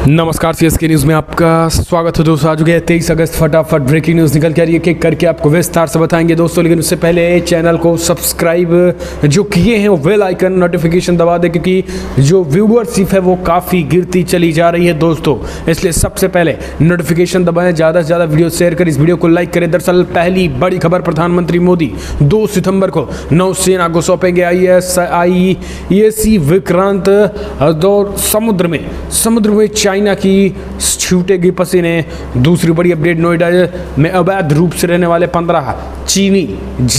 नमस्कार CSK news में आपका स्वागत है दोस्तों। आज हो गया 23 अगस्त, फटाफट ब्रेकिंग न्यूज़ निकल के आ रही है, एक एक करके आपको विस्तार से बताएंगे दोस्तों। लेकिन उससे पहले चैनल को सब्सक्राइब जो किए हैं वो बेल आइकन नोटिफिकेशन दबा दें, क्योंकि जो व्यूअरशिप है वो काफ़ी गिरती चली जा रही है दोस्तों। इसलिए सबसे पहले नोटिफिकेशन दबाएं, ज़्यादा से ज़्यादा वीडियो शेयर करें, इस वीडियो को लाइक करें। दरअसल पहली बड़ी खबर, प्रधानमंत्री मोदी 2 सितंबर को नौसेना को सौंपेंगे IAC विक्रांत दौर। समुद्र में चाइना की छूटेगी पसीने। दूसरी बड़ी अपडेट, नोएडा में अवैध रूप से रहने वाले 15 चीनी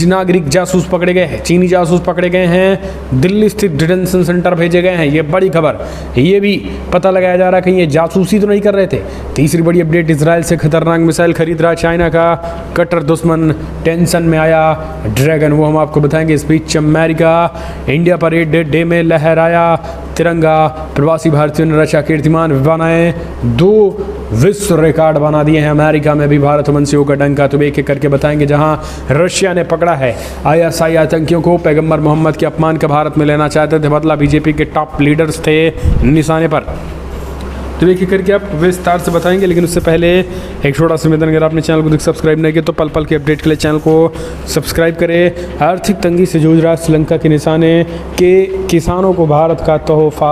नागरिक जासूस पकड़े गए हैं। चीनी जासूस पकड़े गए हैं, दिल्ली स्थित डिटेंशन सेंटर भेजे गए हैं। ये बड़ी खबर, ये भी पता लगाया जा रहा है कहीं ये जासूसी तो नहीं कर रहे थे। तीसरी बड़ी अपडेट, इजराइल से खतरनाक मिसाइल खरीद रहा चाइना का कट्टर दुश्मन, टेंशन में आया ड्रैगन, वो हम आपको बताएंगे। इस बीच अमेरिका इंडिया परेड डे में लहराया तिरंगा, प्रवासी भारतीयों ने रचा कीर्तिमान बनाए, 2 विश्व रिकॉर्ड बना दिए हैं। अमेरिका में भी भारत वंशियों का डंका, तो एक एक करके बताएंगे। जहां रशिया ने पकड़ा है ISI आतंकियों को, पैगंबर मोहम्मद के अपमान का भारत में लेना चाहते थे बदला, बीजेपी के टॉप लीडर्स थे निशाने पर। तो एक एक करके आप विस्तार से बताएंगे। लेकिन उससे पहले एक छोटा सा निवेदन, अगर आपने चैनल को सब्सक्राइब नहीं किया तो पल पल के अपडेट के लिए चैनल को सब्सक्राइब करें। आर्थिक तंगी से जूझ रहा श्रीलंका के निशाने के किसानों को भारत का तोहफा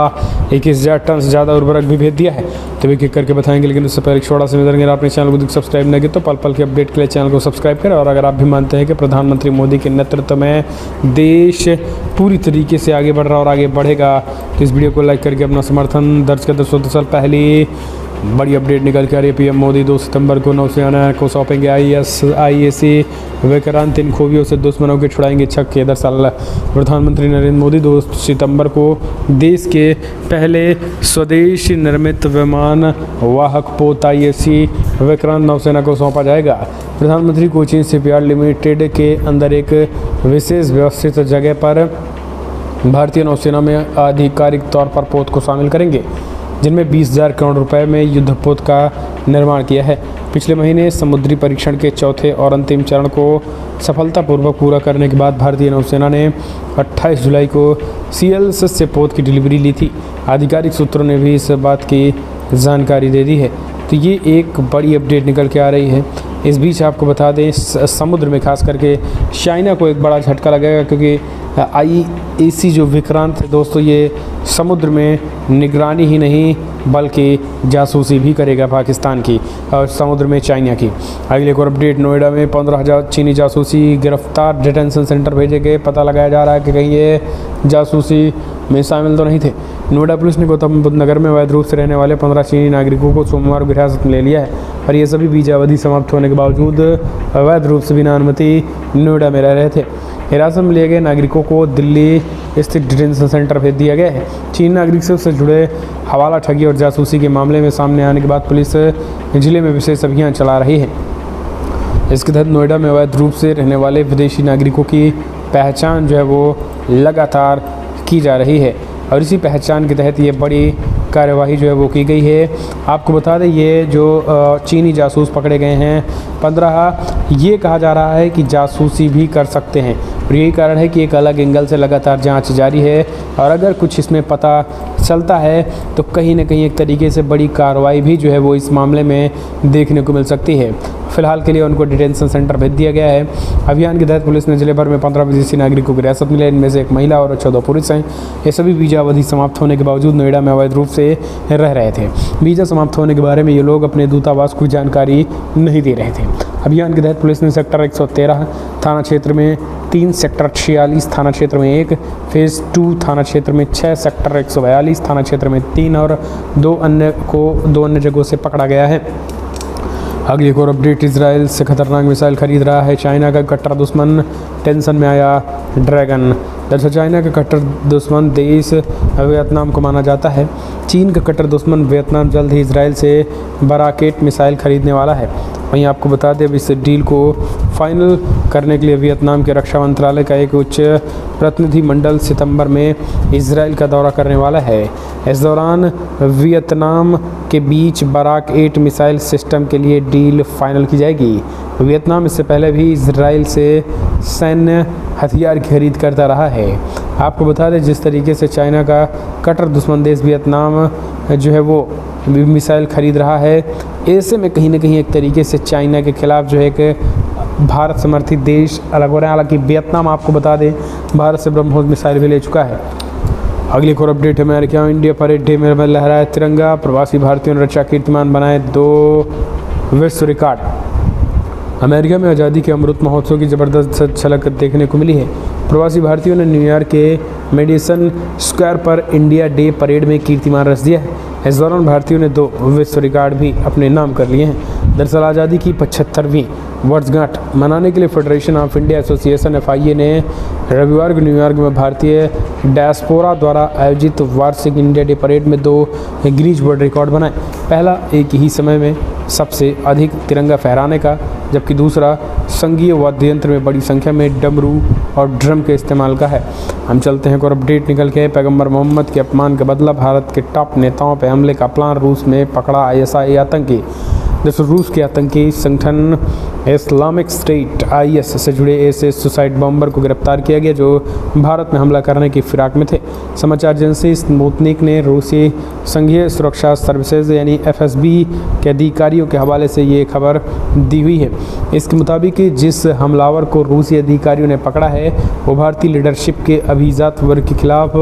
21,000 टन से ज़्यादा उर्वरक भी भेज दिया है, तो एक एक करके बताएंगे। लेकिन उससे पहले एक छोटा सा निवेदन, अगर आपने चैनल को सब्सक्राइब नहीं किया तो पल पल के अपडेट के लिए चैनल को सब्सक्राइब करें। और अगर आप भी मानते हैं कि प्रधानमंत्री मोदी के नेतृत्व में देश पूरी तरीके से आगे बढ़ रहा और आगे बढ़ेगा, तो इस वीडियो को लाइक करके अपना समर्थन दर्ज कर दो। 2 साल पहले बड़ी अपडेट निकल के आ रही है, PM मोदी 2 सितंबर को नौसेना को सौंपेंगे IAC विक्रांत, इन खूबियों से दुश्मनों के छुड़ाएंगे छक्के। दरअसल प्रधानमंत्री नरेंद्र मोदी 2 सितंबर को देश के पहले स्वदेशी निर्मित विमान वाहक पोत IAC विक्रांत नौसेना को सौंपा जाएगा। प्रधानमंत्री कोचीन शिपयार्ड लिमिटेड के अंदर एक विशेष व्यवस्थित जगह पर भारतीय नौसेना में आधिकारिक तौर पर पोत को शामिल करेंगे, जिनमें 20,000 करोड़ रुपए में युद्धपोत का निर्माण किया है। पिछले महीने समुद्री परीक्षण के चौथे और अंतिम चरण को सफलतापूर्वक पूरा करने के बाद भारतीय नौसेना ने 28 जुलाई को CLS से पोत की डिलीवरी ली थी। आधिकारिक सूत्रों ने भी इस बात की जानकारी दे दी है। तो ये एक बड़ी अपडेट निकल के आ रही है। इस बीच आपको बता दें, समुद्र में खास करके चाइना को एक बड़ा झटका लगेगा, क्योंकि IAC जो विक्रांत है दोस्तों, ये समुद्र में निगरानी ही नहीं बल्कि जासूसी भी करेगा पाकिस्तान की और समुद्र में चाइना की। अगले एक और अपडेट, नोएडा में 15,000 चीनी जासूसी गिरफ्तार, डिटेंशन सेंटर भेजे गए। पता लगाया जा रहा है कि कहीं ये जासूसी में शामिल तो नहीं थे। नोएडा पुलिस ने गौतम बुद्ध नगर में अवैध रूप से रहने वाले 15 चीनी नागरिकों को सोमवार को हिरासत में ले लिया है, और ये सभी वीजा अवधि समाप्त होने के बावजूद अवैध रूप से बिना अनुमति नोएडा में रह रहे थे। हिरासत में लिए गए नागरिकों को दिल्ली स्थित डिटेंशन सेंटर भेज दिया गया है। चीन नागरिक से जुड़े हवाला ठगी और जासूसी के मामले में सामने आने के बाद पुलिस जिले में विशेष अभियान चला रही है। इसके तहत नोएडा में अवैध रूप से रहने वाले विदेशी नागरिकों की पहचान जो है वो लगातार की जा रही है, और इसी पहचान के तहत ये बड़ी कार्यवाही जो है वो की गई है। आपको बता दें, ये जो चीनी जासूस पकड़े गए हैं 15, ये कहा जा रहा है कि जासूसी भी कर सकते हैं, और यही कारण है कि एक अलग एंगल से लगातार जांच जारी है। और अगर कुछ इसमें पता चलता है तो कहीं ना कहीं एक तरीके से बड़ी कार्रवाई भी जो है वो इस मामले में देखने को मिल सकती है। फिलहाल के लिए उनको डिटेंशन सेंटर भेज दिया गया है। अभियान के तहत पुलिस ने जिले भर में 15 विदेशी नागरिकों की हिरासत में लिया, इनमें से 1 महिला और 14 पुरुष हैं। ये सभी वीजा अवधि समाप्त होने के बावजूद नोएडा में अवैध रूप से रह रहे थे। वीजा समाप्त होने के बारे में ये लोग अपने दूतावास को जानकारी नहीं दे रहे थे। अभियान के तहत पुलिस ने सेक्टर 113 थाना क्षेत्र में 3, सेक्टर 46 थाना क्षेत्र में 1, फेज़ 2 थाना क्षेत्र में 6, सेक्टर 142 थाना क्षेत्र में 3 और 2 अन्य जगहों से पकड़ा गया है। अगली एक और अपडेट, इजराइल से खतरनाक मिसाइल खरीद रहा है चाइना का कट्टर दुश्मन, टेंशन में आया ड्रैगन। दरअसल चाइना का कट्टर दुश्मन देश वियतनाम को माना जाता है। चीन का कट्टर दुश्मन वियतनाम जल्द ही इजराइल से बराकेट मिसाइल खरीदने वाला है। वहीं आपको बता दें, अब इस डील को फाइनल करने के लिए वियतनाम के रक्षा मंत्रालय का एक उच्च प्रतिनिधिमंडल सितंबर में इजराइल का दौरा करने वाला है। इस दौरान वियतनाम के बीच बराक 8 मिसाइल सिस्टम के लिए डील फाइनल की जाएगी। वियतनाम इससे पहले भी इजराइल से सैन्य हथियार की खरीद करता रहा है। आपको बता दें, जिस तरीके से चाइना का कट्टर दुश्मन देश वियतनाम जो है वो मिसाइल खरीद रहा है। ऐसे में कहीं ना कहीं एक तरीके से चाइना के खिलाफ जो है एक भारत समर्थित देश अलग हो रहे हैं। हालांकि वियतनाम आपको बता दें भारत से ब्रह्मोस मिसाइल भी ले चुका है। अगली एक और अपडेट है अमेरिका इंडिया परेड डे में लहराया तिरंगा, प्रवासी भारतीयों ने रक्षा कीर्तिमान बनाए 2 विश्व रिकॉर्ड। अमेरिका में आज़ादी के अमृत महोत्सव की ज़बरदस्त झलक देखने को मिली है। प्रवासी भारतीयों ने न्यूयॉर्क के मेडिसन स्क्वायर पर इंडिया डे परेड में कीर्तिमान रच दिया है। इस दौरान भारतीयों ने 2 विश्व रिकॉर्ड भी अपने नाम कर लिए हैं। दरअसल आज़ादी की 75वीं वर्षगांठ मनाने के लिए federation of India association FIA ने रविवार को न्यूयॉर्क में भारतीय डायस्पोरा द्वारा आयोजित वार्षिक इंडिया डे परेड में 2 गिनीज वर्ल्ड रिकॉर्ड बनाए। पहला एक ही समय में सबसे अधिक तिरंगा फहराने का, जबकि दूसरा संघीय वाद्य यंत्र में बड़ी संख्या में डमरू और ड्रम के इस्तेमाल का है। हम चलते हैं और अपडेट निकल के पैगंबर मोहम्मद के अपमान का बदला, भारत के टॉप नेताओं पर हमले का प्लान, रूस में पकड़ा ISI आतंकी। दरअसल रूस के आतंकी संगठन इस्लामिक स्टेट IS से जुड़े ऐसे सुसाइड बॉम्बर को गिरफ्तार किया गया जो भारत में हमला करने की फिराक में थे। समाचार एजेंसी स्पुतनिक ने रूसी संघीय सुरक्षा सर्विसेज यानी FSB के अधिकारियों के हवाले से ये खबर दी हुई है। इसके मुताबिक जिस हमलावर को रूसी अधिकारियों ने पकड़ा है वो भारतीय लीडरशिप के अभिजात वर्ग के खिलाफ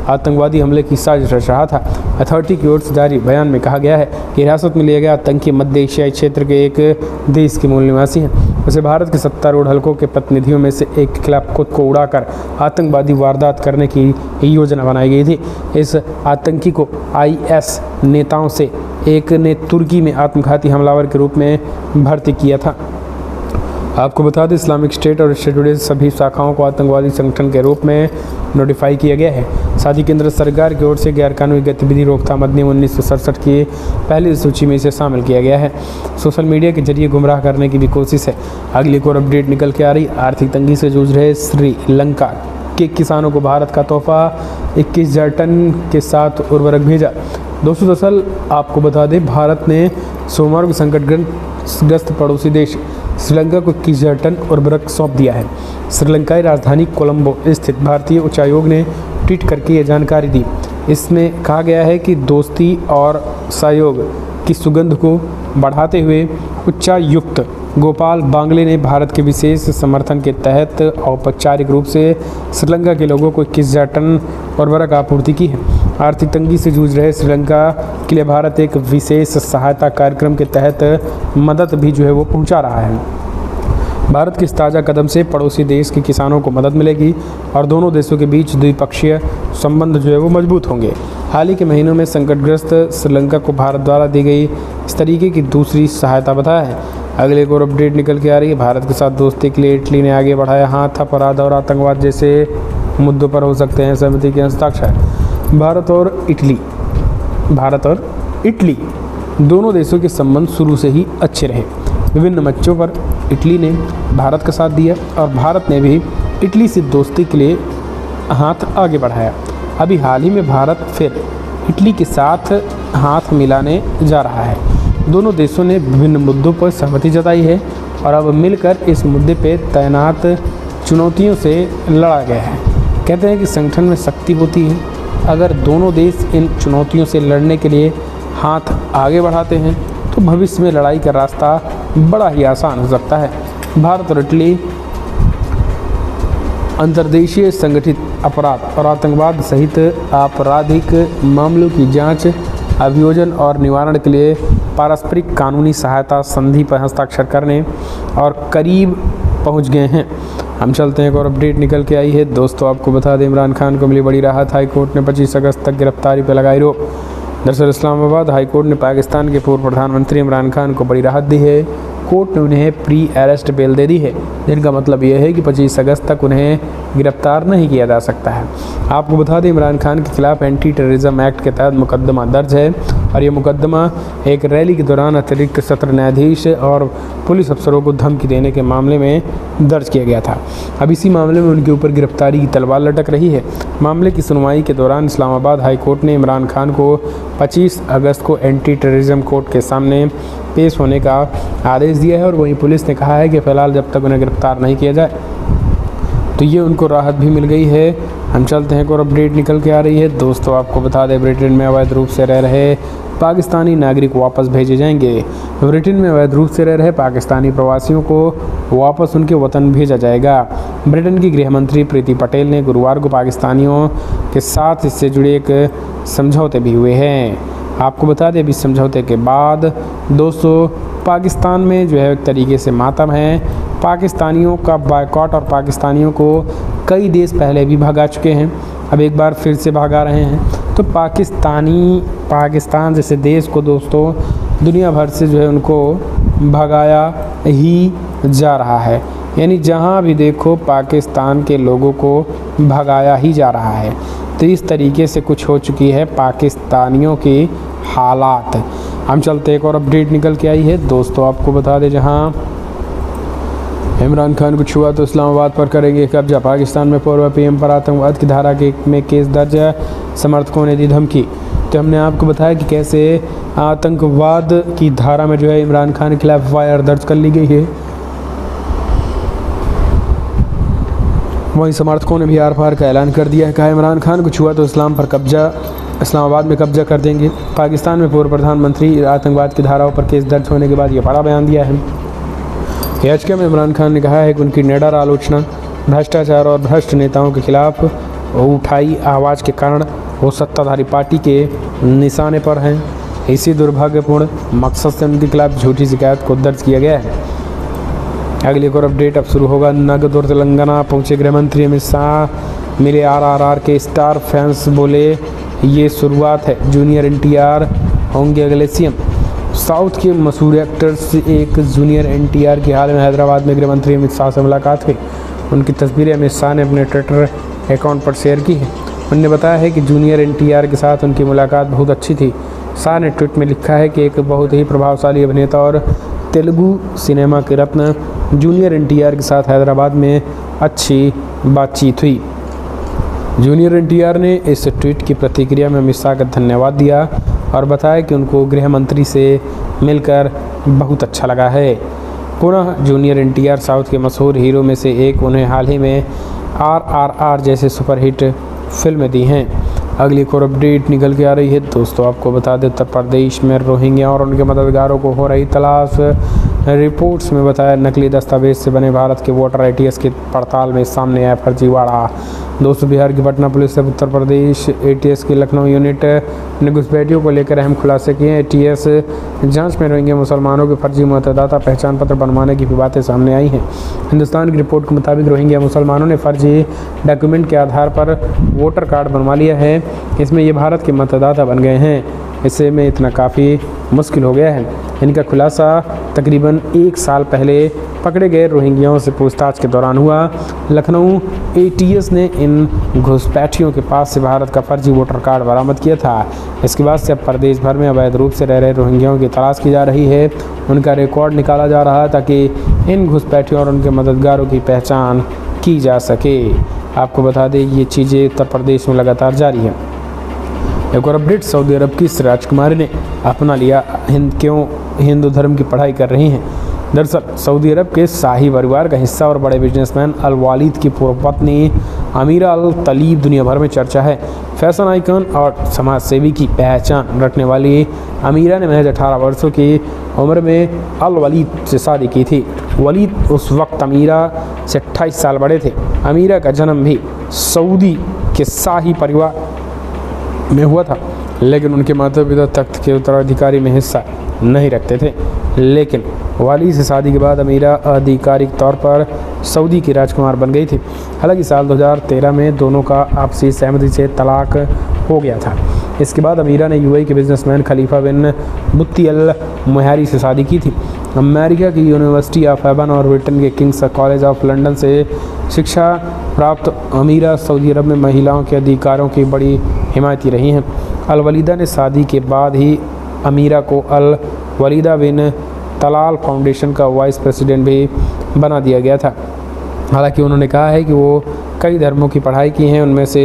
आतंकवादी हमले की साजिश रच रहा था। अथॉरिटी की ओर से जारी बयान में कहा गया है कि हिरासत में लिया गया आतंकी मध्य एशियाई क्षेत्र के एक देश के मूल निवासी हैं। उसे भारत के सत्तारूढ़ हलकों के प्रतिनिधियों में से एक के खिलाफ खुद को उड़ाकर आतंकवादी वारदात करने की योजना बनाई गई थी। इस आतंकी को IS नेताओं से एक ने तुर्की में आत्मघाती हमलावर के रूप में भर्ती किया था। आपको बता दें इस्लामिक स्टेट और इससे जुड़े सभी शाखाओं को आतंकवादी संगठन के रूप में नोटिफाई किया गया है। साथ ही केंद्र सरकार की ओर से गैरकानूनी गतिविधि रोकथाम अधिनियम 1967 की पहली सूची में इसे शामिल किया गया है। सोशल मीडिया के जरिए गुमराह करने की भी कोशिश है। अगली एक और अपडेट निकल के आ रही, आर्थिक तंगी से जूझ रहे श्रीलंका के किसानों को भारत का तोहफा 21,000 टन के साथ उर्वरक भेजा। दोस्तों दरअसल आपको बता दें भारत ने सोमवार को संकटग्रस्त पड़ोसी देश श्रीलंका को 21,000 टन उर्वरक सौंप दिया है। श्रीलंकाई राजधानी कोलंबो स्थित भारतीय उच्चायोग ने ट्वीट करके ये जानकारी दी। इसमें कहा गया है कि दोस्ती और सहयोग की सुगंध को बढ़ाते हुए उच्चायुक्त गोपाल बांगले ने भारत के विशेष समर्थन के तहत औपचारिक रूप से श्रीलंका के लोगों को 21,000 टन उर्वरक आपूर्ति की है। आर्थिक तंगी से जूझ रहे श्रीलंका के लिए भारत एक विशेष सहायता कार्यक्रम के तहत मदद भी जो है वो पहुंचा रहा है। भारत के इस ताज़ा कदम से पड़ोसी देश के किसानों को मदद मिलेगी और दोनों देशों के बीच द्विपक्षीय संबंध जो है वो मजबूत होंगे। हाल ही के महीनों में संकटग्रस्त श्रीलंका को भारत द्वारा दी गई इस तरीके की दूसरी सहायता बताया है। अगले एक और अपडेट निकल के आ रही है, भारत के साथ दोस्ती के लिए इटली ने आगे बढ़ाया हाथ। अपराध और आतंकवाद जैसे मुद्दों पर हो सकते हैं सहमति के हस्ताक्षर। भारत और इटली दोनों देशों के संबंध शुरू से ही अच्छे रहे। विभिन्न मंचों पर इटली ने भारत का साथ दिया और भारत ने भी इटली से दोस्ती के लिए हाथ आगे बढ़ाया। अभी हाल ही में भारत फिर इटली के साथ हाथ मिलाने जा रहा है। दोनों देशों ने विभिन्न मुद्दों पर सहमति जताई है और अब मिलकर इस मुद्दे पर तैनात चुनौतियों से लड़ा गया है। कहते हैं कि संगठन में शक्ति होती है। अगर दोनों देश इन चुनौतियों से लड़ने के लिए हाथ आगे बढ़ाते हैं तो भविष्य में लड़ाई का रास्ता बड़ा ही आसान हो सकता है। भारत और इटली अंतर्देशीय संगठित अपराध और आतंकवाद सहित आपराधिक मामलों की जांच, अभियोजन और निवारण के लिए पारस्परिक कानूनी सहायता संधि पर हस्ताक्षर करने और करीब पहुंच गए हैं। हम चलते हैं एक और अपडेट निकल के आई है। दोस्तों आपको बता दें इमरान खान को मिली बड़ी राहत। हाईकोर्ट ने 25 अगस्त तक गिरफ्तारी पर लगाई रोक। दरअसल इस्लामाबाद हाईकोर्ट ने पाकिस्तान के पूर्व प्रधानमंत्री इमरान खान को बड़ी राहत दी है। कोर्ट ने उन्हें प्री अरेस्ट बेल दे दी है, जिनका मतलब यह है कि 25 अगस्त तक उन्हें गिरफ्तार नहीं किया जा सकता है। आपको बता दें इमरान खान के खिलाफ एंटी टेररिज्म एक्ट के तहत मुकदमा दर्ज है और ये मुकदमा एक रैली के दौरान अतिरिक्त सत्र न्यायाधीश और पुलिस अफसरों को धमकी देने के मामले में दर्ज किया गया था। अब इसी मामले में उनके ऊपर गिरफ्तारी की तलवार लटक रही है। मामले की सुनवाई के दौरान इस्लामाबाद हाईकोर्ट ने इमरान खान को 25 अगस्त को एंटी टेररिज्म कोर्ट के सामने पेश होने का आदेश दिया है और वहीं पुलिस ने कहा है कि फ़िलहाल जब तक उन्हें गिरफ्तार नहीं किया जाए तो ये उनको राहत भी मिल गई है। हम चलते हैं, एक और अपडेट निकल के आ रही है दोस्तों। आपको बता दें, ब्रिटेन में अवैध रूप से रह रहे पाकिस्तानी नागरिक वापस भेजे जाएंगे। ब्रिटेन में अवैध रूप से रह रहे पाकिस्तानी प्रवासियों को वापस उनके वतन भेजा जाएगा। ब्रिटेन की गृह मंत्री प्रीति पटेल ने गुरुवार को पाकिस्तानियों के साथ इससे जुड़े एक समझौते भी हुए हैं। आपको बता दें, इस समझौते के बाद दोस्तों पाकिस्तान में जो है एक तरीके से मातम है। पाकिस्तानियों का बायकॉट और पाकिस्तानियों को कई देश पहले भी भगा चुके हैं, अब एक बार फिर से भगा रहे हैं। तो पाकिस्तान जैसे देश को दोस्तों दुनिया भर से जो है उनको भगाया ही जा रहा है। यानी जहां भी देखो पाकिस्तान के लोगों को भगाया ही जा रहा है। तो इस तरीके से कुछ हो चुकी है पाकिस्तानियों की हालात। हम चलते, एक और अपडेट निकल के आई है दोस्तों। आपको बता दें, जहां इमरान खान को छुआ तो इस्लामाबाद पर करेंगे कब्जा। पाकिस्तान में पूर्व पीएम पर आतंकवाद की धारा में केस दर्ज, समर्थकों ने दी धमकी। तो हमने आपको बताया कि कैसे आतंकवाद की धारा में जो है इमरान खान के खिलाफ एफआईआर दर्ज कर ली गई है। वहीं समर्थकों ने भी आर पार का ऐलान कर दिया है, कहा इमरान खान को छुआ तो इस्लामाबाद में कब्जा कर देंगे। पाकिस्तान में पूर्व प्रधानमंत्री आतंकवाद की धाराओं पर केस दर्ज होने के बाद ये बड़ा बयान दिया है। याचिका में इमरान खान ने कहा है कि उनकी निडर आलोचना भ्रष्टाचार और भ्रष्ट नेताओं के खिलाफ उठाई आवाज़ के कारण वो सत्ताधारी पार्टी के निशाने पर हैं। इसी दुर्भाग्यपूर्ण मकसद से उनके खिलाफ झूठी शिकायत को दर्ज किया गया है। अगली एक और अपडेट अब शुरू होगा। नगद और तेलंगाना पहुंचे गृह मंत्री अमित शाह, मिले आरआरआर के स्टार फैंस, बोले ये शुरुआत है, जूनियर एनटीआर होंगे अगले सीएम। साउथ के मशहूर एक्टर से एक जूनियर एनटीआर की हाल में हैदराबाद में गृह मंत्री अमित शाह से मुलाकात हुई। उनकी तस्वीरें अमित शाह ने अपने ट्विटर अकाउंट पर शेयर की है। उन्होंने बताया है कि जूनियर एनटीआर के साथ उनकी मुलाकात बहुत अच्छी थी। शाह ने ट्वीट में लिखा है कि एक बहुत ही प्रभावशाली अभिनेता और तेलुगु सिनेमा के रत्न जूनियर एनटीआर के साथ हैदराबाद में अच्छी बातचीत हुई। जूनियर एनटीआर ने इस ट्वीट की प्रतिक्रिया में अमित शाह का धन्यवाद दिया और बताया कि उनको गृह मंत्री से मिलकर बहुत अच्छा लगा है। पुनः जूनियर एनटीआर साउथ के मशहूर हीरो में से एक, उन्हें हाल ही में आरआरआर जैसे सुपरहिट फिल्में दी हैं। अगली एक और अपडेट निकल के आ रही है दोस्तों। आपको बता दें, उत्तर प्रदेश में रोहिंग्या और उनके मददगारों को हो रही तलाश। रिपोर्ट्स में बताया नकली दस्तावेज से बने भारत के वोटर एटीएस की पड़ताल में सामने आया फर्जीवाड़ा। दोस्तों, बिहार की पटना पुलिस ने उत्तर प्रदेश एटीएस की लखनऊ यूनिट ने घुसपैठियों को लेकर अहम खुलासे किए। एटीएस जांच में रोहिंग्या मुसलमानों के फर्जी मतदाता पहचान पत्र बनवाने की भी बातें सामने आई हैं। हिंदुस्तान की रिपोर्ट के मुताबिक रोहिंग्या मुसलमानों ने फर्जी डॉक्यूमेंट के आधार पर वोटर कार्ड बनवा लिया है। इसमें ये भारत के मतदाता बन गए हैं। इससे में इतना काफ़ी मुश्किल हो गया है। इनका खुलासा तकरीबन 1 साल पहले पकड़े गए रोहिंग्याओं से पूछताछ के दौरान हुआ। लखनऊ एटीएस ने इन घुसपैठियों के पास से भारत का फर्जी वोटर कार्ड बरामद किया था। इसके बाद से अब प्रदेश भर में अवैध रूप से रह रहे रोहिंग्याओं की तलाश की जा रही है। उनका रिकॉर्ड निकाला जा रहा है ताकि इन घुसपैठियों और उनके मददगारों की पहचान की जा सके। आपको बता दें, ये चीज़ें उत्तर प्रदेश में लगातार जारी है। एक और अपडेट, सऊदी अरब की इस राजकुमारी ने अपना लिया हिंदू धर्म की पढ़ाई कर रही हैं। दरअसल सऊदी अरब के शाही परिवार का हिस्सा और बड़े बिजनेसमैन अल वालिद की पूर्व पत्नी अमीरा अल तलीब दुनिया भर में चर्चा है। फैशन आइकन और समाज सेवी की पहचान रखने वाली अमीरा ने महज 18 वर्षों की उम्र में अल वलीद से शादी की थी। वलीद उस वक्त अमीरा से 28 साल बड़े थे। अमीरा का जन्म भी सऊदी के शाही परिवार में हुआ था, लेकिन उनके माता पिता तख्त के उत्तराधिकारी में हिस्सा नहीं रखते थे। लेकिन वाली से शादी के बाद अमीरा आधिकारिक तौर पर सऊदी की राजकुमार बन गई थी। हालांकि साल 2013 में दोनों का आपसी सहमति से तलाक हो गया था। इसके बाद अमीरा ने यूएई के बिजनेसमैन खलीफा बिन बुत्ती अल मुहारी से शादी की थी। अमेरिका की यूनिवर्सिटी ऑफ एबन और ब्रिटेन के किंग्स कॉलेज ऑफ लंदन से शिक्षा प्राप्त अमीरा सऊदी अरब में महिलाओं के अधिकारों की बड़ी हिमायती रही हैं। अल वलीदा ने शादी के बाद ही अमीरा को अल वलीदा बिन तलाल फाउंडेशन का वाइस प्रेसिडेंट भी बना दिया गया था। हालांकि उन्होंने कहा है कि वो कई धर्मों की पढ़ाई की हैं, उनमें से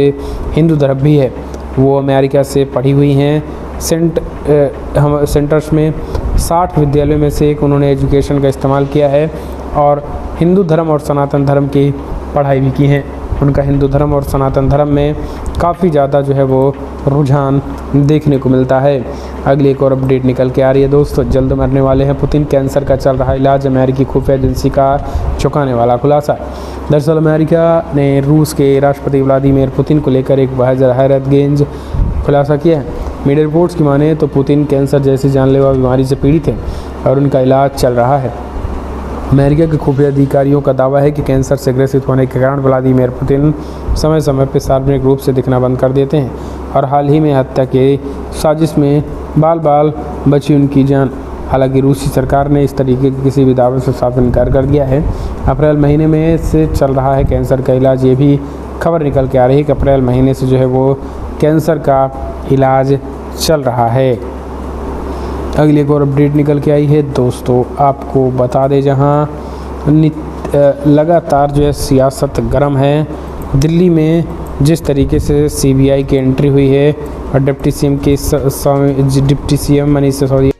हिंदू धर्म भी है। वो अमेरिका से पढ़ी हुई हैं। सेंटर्स में 60 विद्यालयों में से एक उन्होंने एजुकेशन का इस्तेमाल किया है और हिंदू धर्म और सनातन धर्म की पढ़ाई भी की हैं। उनका हिंदू धर्म और सनातन धर्म में काफ़ी ज़्यादा जो है वो रुझान देखने को मिलता है। अगली एक और अपडेट निकल के आ रही है दोस्तों, जल्द मरने वाले हैं पुतिन, कैंसर का चल रहा इलाज, अमेरिकी खुफिया एजेंसी का चौंकाने वाला खुलासा। दरअसल अमेरिका ने रूस के राष्ट्रपति व्लादिमीर पुतिन को लेकर एक हैरतअंगेज खुलासा किया है। मीडिया रिपोर्ट्स की माने तो पुतिन कैंसर जैसी जानलेवा बीमारी से पीड़ित हैं और उनका इलाज चल रहा है। अमेरिका के खुफिया अधिकारियों का दावा है कि कैंसर से ग्रसित होने के कारण व्लादिमीर पुतिन समय समय पर सार्वजनिक रूप से दिखना बंद कर देते हैं और हाल ही में हत्या के साजिश में बाल बची उनकी जान। हालांकि रूसी सरकार ने इस तरीके के किसी भी दावे से साफ इनकार कर दिया है। अप्रैल महीने में से चल रहा है कैंसर का इलाज, ये भी खबर निकल के आ रही है कि अप्रैल महीने से जो है वो कैंसर का इलाज चल रहा है। अगली एक और अपडेट निकल के आई है दोस्तों, आपको बता दें जहां लगातार जो है सियासत गर्म है। दिल्ली में जिस तरीके से CBI की एंट्री हुई है और डिप्टी CM मनीष सिसोदिया